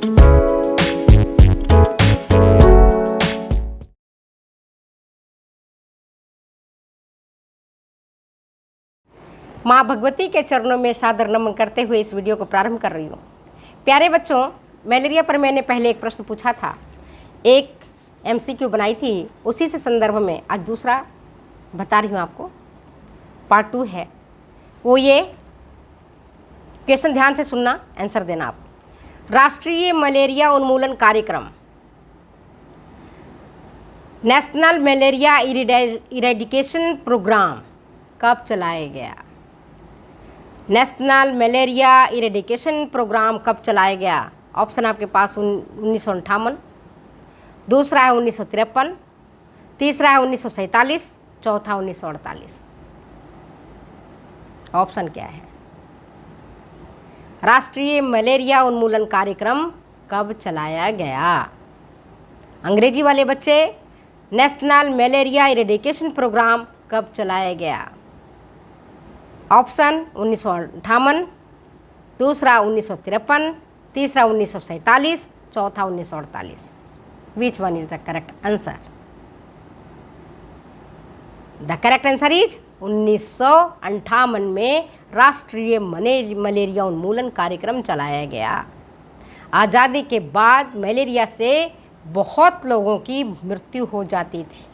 माँ भगवती के चरणों में सादर नमन करते हुए इस वीडियो को प्रारंभ कर रही हूँ। प्यारे बच्चों, मलेरिया पर मैंने पहले एक प्रश्न पूछा था, एक MCQ बनाई थी, उसी से संदर्भ में आज दूसरा बता रही हूँ आपको। पार्ट 2 है वो। ये क्वेश्चन ध्यान से सुनना, आंसर देना आप। राष्ट्रीय मलेरिया उन्मूलन कार्यक्रम, नेशनल मलेरिया इरेडिकेशन प्रोग्राम कब चलाया गया? नेशनल मलेरिया इरेडिकेशन प्रोग्राम कब चलाया गया? ऑप्शन आपके पास 1958, दूसरा है 1953, तीसरा है 1947, चौथा 1948। ऑप्शन क्या है? राष्ट्रीय मलेरिया उन्मूलन कार्यक्रम कब चलाया गया? अंग्रेजी वाले बच्चे, नेशनल मलेरिया इरेडिकेशन प्रोग्राम कब चलाया गया? ऑप्शन 1958, दूसरा 1953, तीसरा 1947, चौथा 1948। Which one is the correct answer? The correct answer is 1958 में राष्ट्रीय मलेरिया उन्मूलन कार्यक्रम चलाया गया। आज़ादी के बाद मलेरिया से बहुत लोगों की मृत्यु हो जाती थी।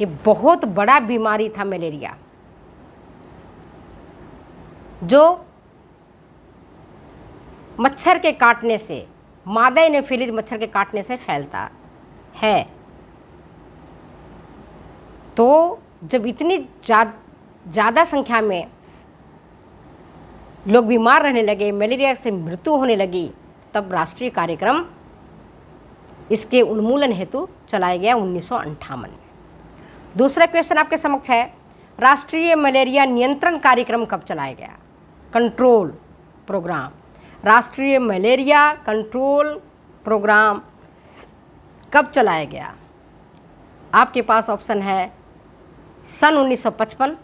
ये बहुत बड़ा बीमारी था मलेरिया, जो मच्छर के काटने से, मादा एनोफिलीज मच्छर के काटने से फैलता है। तो जब इतनी ज़्यादा संख्या में लोग बीमार रहने लगे, मलेरिया से मृत्यु होने लगी, तब राष्ट्रीय कार्यक्रम इसके उन्मूलन हेतु चलाया गया 1958 में। दूसरा क्वेश्चन आपके समक्ष है, राष्ट्रीय मलेरिया नियंत्रण कार्यक्रम कब चलाया गया? कंट्रोल प्रोग्राम, राष्ट्रीय मलेरिया कंट्रोल प्रोग्राम कब चलाया गया? आपके पास ऑप्शन है सन 1955,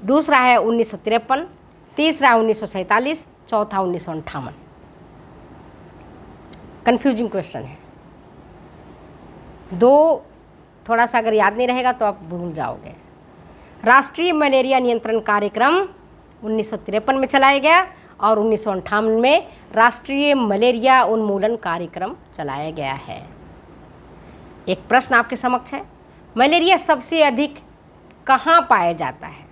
दूसरा है 1953, तीसरा 1947, चौथा 1958। कंफ्यूजिंग क्वेश्चन है। दो थोड़ा सा अगर याद नहीं रहेगा तो आप भूल जाओगे। राष्ट्रीय मलेरिया नियंत्रण कार्यक्रम 1953 में चलाया गया और 1958 में राष्ट्रीय मलेरिया उन्मूलन कार्यक्रम चलाया गया है। एक प्रश्न आपके समक्ष है, मलेरिया सबसे अधिक कहाँ पाया जाता है?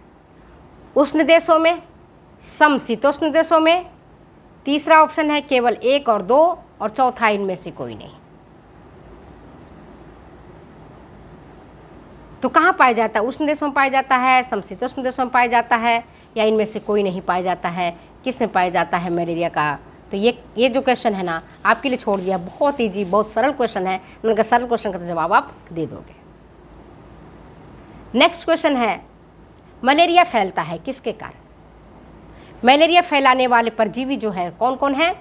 उष्ण देशों में, समशीतोष्ण देशों में, तीसरा ऑप्शन है केवल 1 और 2, और चौथा इनमें से कोई नहीं। तो कहाँ पाया जाता है? उष्ण देशों में पाया जाता है, समशीतोष्ण देशों में पाया जाता है, या इनमें से कोई नहीं पाया जाता है? किस में पाया जाता है मलेरिया का? तो ये जो क्वेश्चन है ना, आपके लिए छोड़ दिया। बहुत ईजी, बहुत सरल क्वेश्चन है। मैंने कहा सरल क्वेश्चन का तो जवाब आप दे दोगे। नेक्स्ट क्वेश्चन है, मलेरिया फैलता है किसके कारण? मलेरिया फैलाने वाले परजीवी जो है कौन कौन है?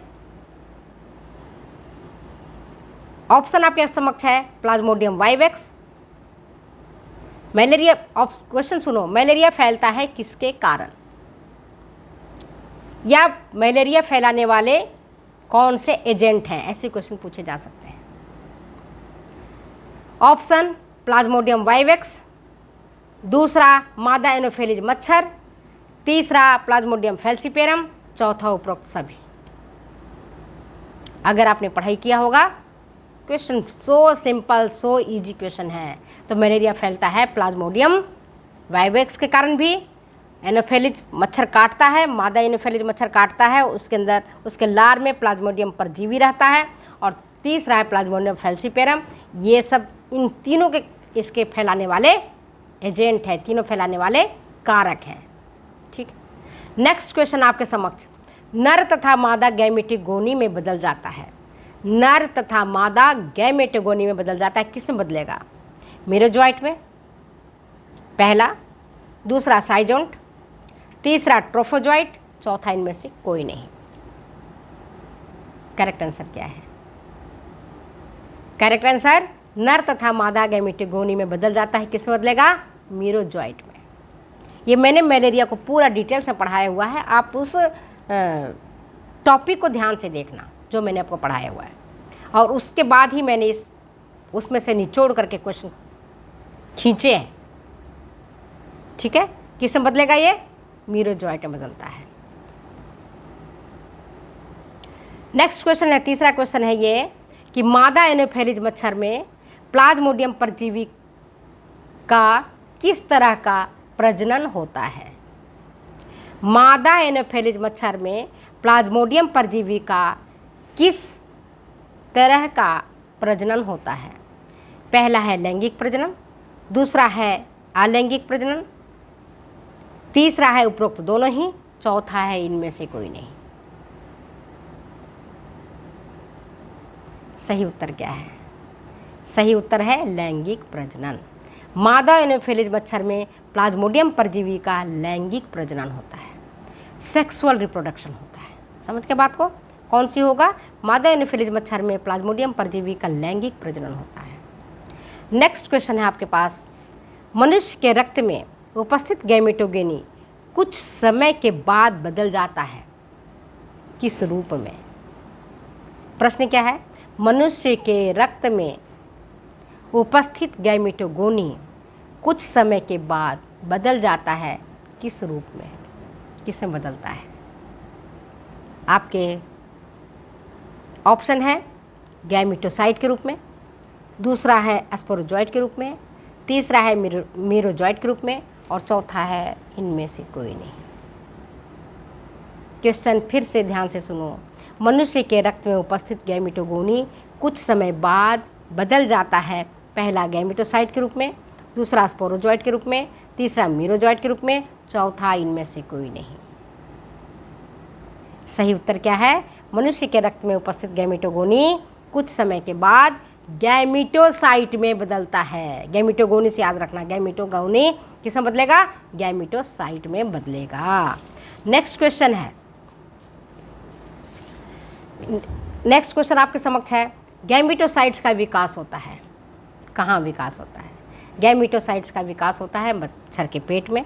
ऑप्शन आपके समक्ष है प्लाज्मोडियम वाइवेक्स। मलेरिया, क्वेश्चन सुनो, मलेरिया फैलता है किसके कारण, या मलेरिया फैलाने वाले कौन से एजेंट हैं? ऐसे क्वेश्चन पूछे जा सकते हैं। ऑप्शन प्लाज्मोडियम वाइवेक्स, दूसरा मादा एनोफिलीज मच्छर, तीसरा प्लाज्मोडियम फैल्सीपेरम, चौथा उपरोक्त सभी। अगर आपने पढ़ाई किया होगा, question so simple, so easy question है। तो मलेरिया फैलता है प्लाज्मोडियम वाइवेक्स के कारण भी। एनोफिलीज मच्छर काटता है, मादा एनोफिलीज मच्छर काटता है, उसके अंदर उसके लार में प्लाज्मोडियम परजीवी रहता है, और तीसरा है प्लाज्मोडियम फैल्सीपेरम। ये सब इन तीनों के इसके फैलाने वाले एजेंट हैं, तीनों फैलाने वाले कारक हैं। ठीक। नेक्स्ट क्वेश्चन आपके समक्ष, नर तथा मादा गैमेटोगोनी में बदल जाता है। नर तथा मादा गैमेटोगोनी में बदल जाता है, किस में बदलेगा? मेरोजोइट में पहला, दूसरा साइजोंट, तीसरा ट्रोफोजोइट, चौथा इनमें से कोई नहीं। करेक्ट आंसर क्या है? करेक्ट आंसर नर तथा मादा गैमेटोगोनी में बदल जाता है, किस में बदलेगा? मेरोजोइट में। ये मैंने मलेरिया को पूरा डिटेल से पढ़ाया हुआ है, आप उस टॉपिक को ध्यान से देखना जो मैंने आपको पढ़ाया हुआ है, और उसके बाद ही मैंने उसमें से निचोड़ करके क्वेश्चन खींचे हैं। ठीक है, किससे बदलेगा? ये मीरोजॉइट में बदलता है। नेक्स्ट क्वेश्चन है, तीसरा क्वेश्चन है ये कि मादा एनोफेलिज मच्छर में प्लाज्मोडियम परजीवी का किस तरह का प्रजनन होता है? मादा एनोफेलिज मच्छर में प्लाज्मोडियम परजीवी का किस तरह का प्रजनन होता है? पहला है लैंगिक प्रजनन, दूसरा है अलैंगिक प्रजनन, तीसरा है उपरोक्त दोनों ही, चौथा है इनमें से कोई नहीं। सही उत्तर क्या है? सही उत्तर है लैंगिक प्रजनन। मादा एनोफेलिज मच्छर में प्लाज्मोडियम परजीवी का लैंगिक प्रजनन होता है, सेक्सुअल रिप्रोडक्शन होता है। समझ के बात को? कौन सी होगा? मादा एनोफिलिज मच्छर में प्लाज्मोडियम परजीवी का लैंगिक प्रजनन होता है। नेक्स्ट क्वेश्चन है आपके पास, मनुष्य के रक्त में उपस्थित गैमेटोगेनी कुछ समय के बाद बदल जाता है, किस रूप में? प्रश्न क्या है? मनुष्य के रक्त में उपस्थित गैमेटोगोनी कुछ समय के बाद बदल जाता है, किस रूप में? किसमें बदलता है? आपके ऑप्शन है गैमेटोसाइट के रूप में, दूसरा है स्पोरोजॉइट के रूप में, तीसरा है मीरोजॉइट के रूप में, और चौथा है इनमें से कोई नहीं। क्वेश्चन फिर से ध्यान से सुनो। मनुष्य के रक्त में उपस्थित गैमेटोगोनी कुछ समय बाद बदल जाता है, पहला गैमेटोसाइट के रूप में, दूसरा स्पोरोजॉइट के रूप में, तीसरा मीरोजॉइट के रूप में, चौथा इनमें से कोई नहीं। सही उत्तर क्या है? मनुष्य के रक्त में उपस्थित गैमेटोगोनी कुछ समय के बाद गैमेटोसाइट में बदलता है। गैमेटोगोनी से याद रखना, गैमेटोगोनी किस में बदलेगा? गैमेटोसाइट में बदलेगा। नेक्स्ट क्वेश्चन है, नेक्स्ट क्वेश्चन आपके समक्ष है, गैमेटोसाइट्स का विकास होता है, कहाँ विकास होता है? गैमेटोसाइट्स का विकास होता है मच्छर के पेट में,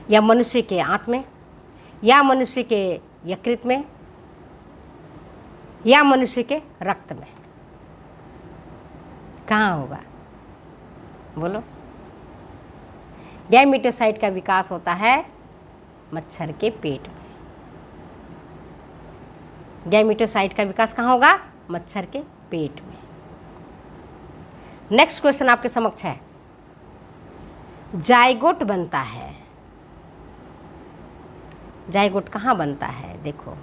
या मनुष्य के आंत में, या मनुष्य के यकृत में, या मनुष्य के रक्त में। कहाँ होगा? बोलो। गैमेटोसाइट का विकास होता है मच्छर के पेट में। गैमेटोसाइट का विकास कहाँ होगा? मच्छर के पेट में। नेक्स्ट क्वेश्चन आपके समक्ष है, जाइगोट बनता है। जाइगोट कहाँ बनता है? देखो,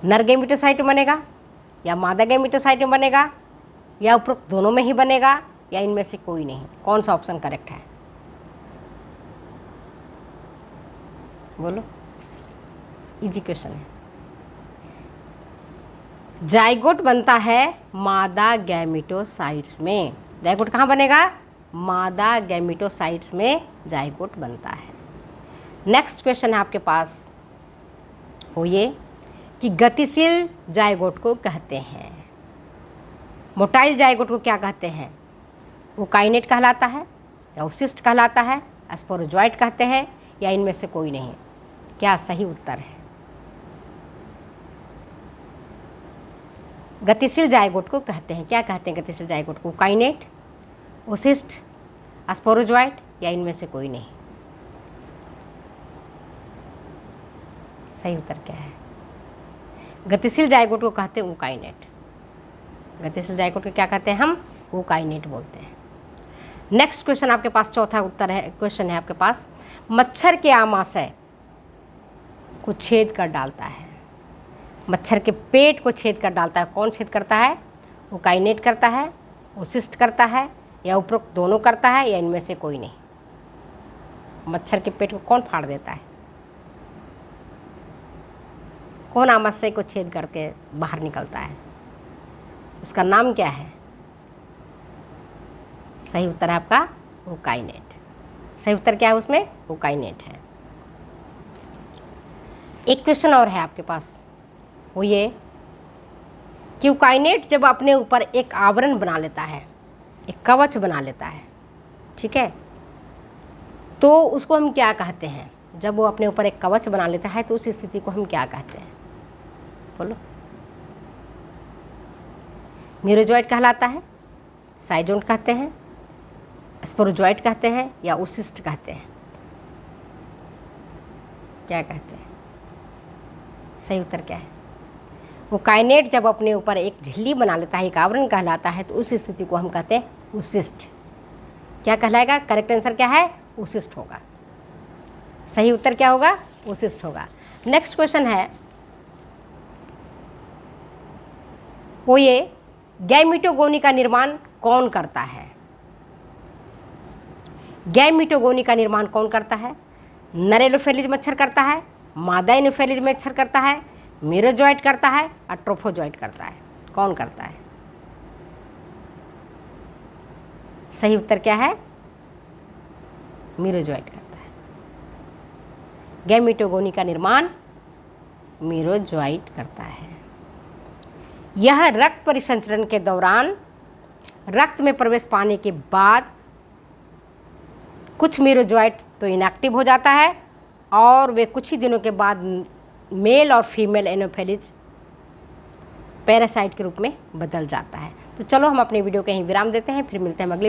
नर गैमेटोसाइट में बनेगा, या मादा गैमेटोसाइट में बनेगा, या उपरोक्त दोनों में ही बनेगा, या इनमें से कोई नहीं। कौन सा ऑप्शन करेक्ट है? बोलो, इजी क्वेश्चन है। जाइगोट बनता है मादा गैमेटोसाइट्स में। जाइगोट कहाँ बनेगा? मादा गैमेटोसाइट्स में जाइगोट बनता है। नेक्स्ट क्वेश्चन है आपके पास, वो ये कि गतिशील जाइगोट को कहते हैं, मोटाइल जाइगोट को क्या कहते हैं? ओकाइनेट कहलाता है, या ओसिस्ट कहलाता है, स्पोरोजॉइट कहते हैं, या इनमें से कोई नहीं। क्या सही उत्तर है? गतिशील जाइगोट को कहते हैं, क्या कहते हैं गतिशील जाइगोट को? ओकाइनेट, ओसिस्ट, स्पोरोजॉइट, या इनमें से कोई नहीं। सही उत्तर क्या है? गतिशील जाइगोट को कहते हैं ओकाइनेट। गतिशील जाइगोट को क्या कहते हैं हम? ओकाइनेट बोलते हैं। नेक्स्ट क्वेश्चन आपके पास, चौथा उत्तर है, क्वेश्चन है आपके पास, मच्छर के आमाशय को छेद कर डालता है। मच्छर के पेट को छेद कर डालता है, कौन छेद करता है? ओकाइनेट करता है, ओसिस्ट करता है, या उपरोक्त दोनों करता है, या इनमें से कोई नहीं। मच्छर के पेट को कौन फाड़ देता है? कौन आमाशय को छेद करके बाहर निकलता है? उसका नाम क्या है? सही उत्तर है आपका ओकाइनेट। सही उत्तर क्या है उसमें? ओकाइनेट है। एक क्वेश्चन और है आपके पास, वो ये कि ओकाइनेट जब अपने ऊपर एक आवरण बना लेता है, एक कवच बना लेता है, ठीक है, तो उसको हम क्या कहते हैं? जब वो अपने ऊपर एक कवच बना लेता है तो उस स्थिति को हम क्या कहते हैं? बोलो। मीरोजॉइट कहलाता है, साइजोन कहते हैं, स्पोरोजॉइट कहते हैं, या ओसिस्ट कहते हैं? क्या कहते हैं? सही उत्तर क्या है? वो काइनेट जब अपने ऊपर एक झिल्ली बना लेता है, एक आवरण कहलाता है, तो उस स्थिति को हम कहते हैं ओसिस्ट। क्या कहलाएगा? करेक्ट आंसर क्या है? ओसिस्ट होगा। सही उत्तर क्या होगा? ओसिस्ट होगा। नेक्स्ट क्वेश्चन है, वो ये गैमीटोगोनी का निर्माण कौन करता है? गैमीटोगोनी का निर्माण कौन करता है? नर एनोफेलिज मच्छर करता है, मादा एनोफेलिज मच्छर करता है, मीरोजॉइट करता है, और ट्रोफोजॉइट करता है? कौन करता है? सही उत्तर क्या है? मीरोजॉइट करता है। गैमीटोगोनी का निर्माण मीरोजॉइट करता है। यह रक्त परिसंचरण के दौरान रक्त में प्रवेश पाने के बाद कुछ मीरोजॉइट तो इनएक्टिव हो जाता है और वे कुछ ही दिनों के बाद मेल और फीमेल एनोफेलिज पैरासाइट के रूप में बदल जाता है। तो चलो हम अपने वीडियो के यहीं विराम देते हैं, फिर मिलते हैं अगले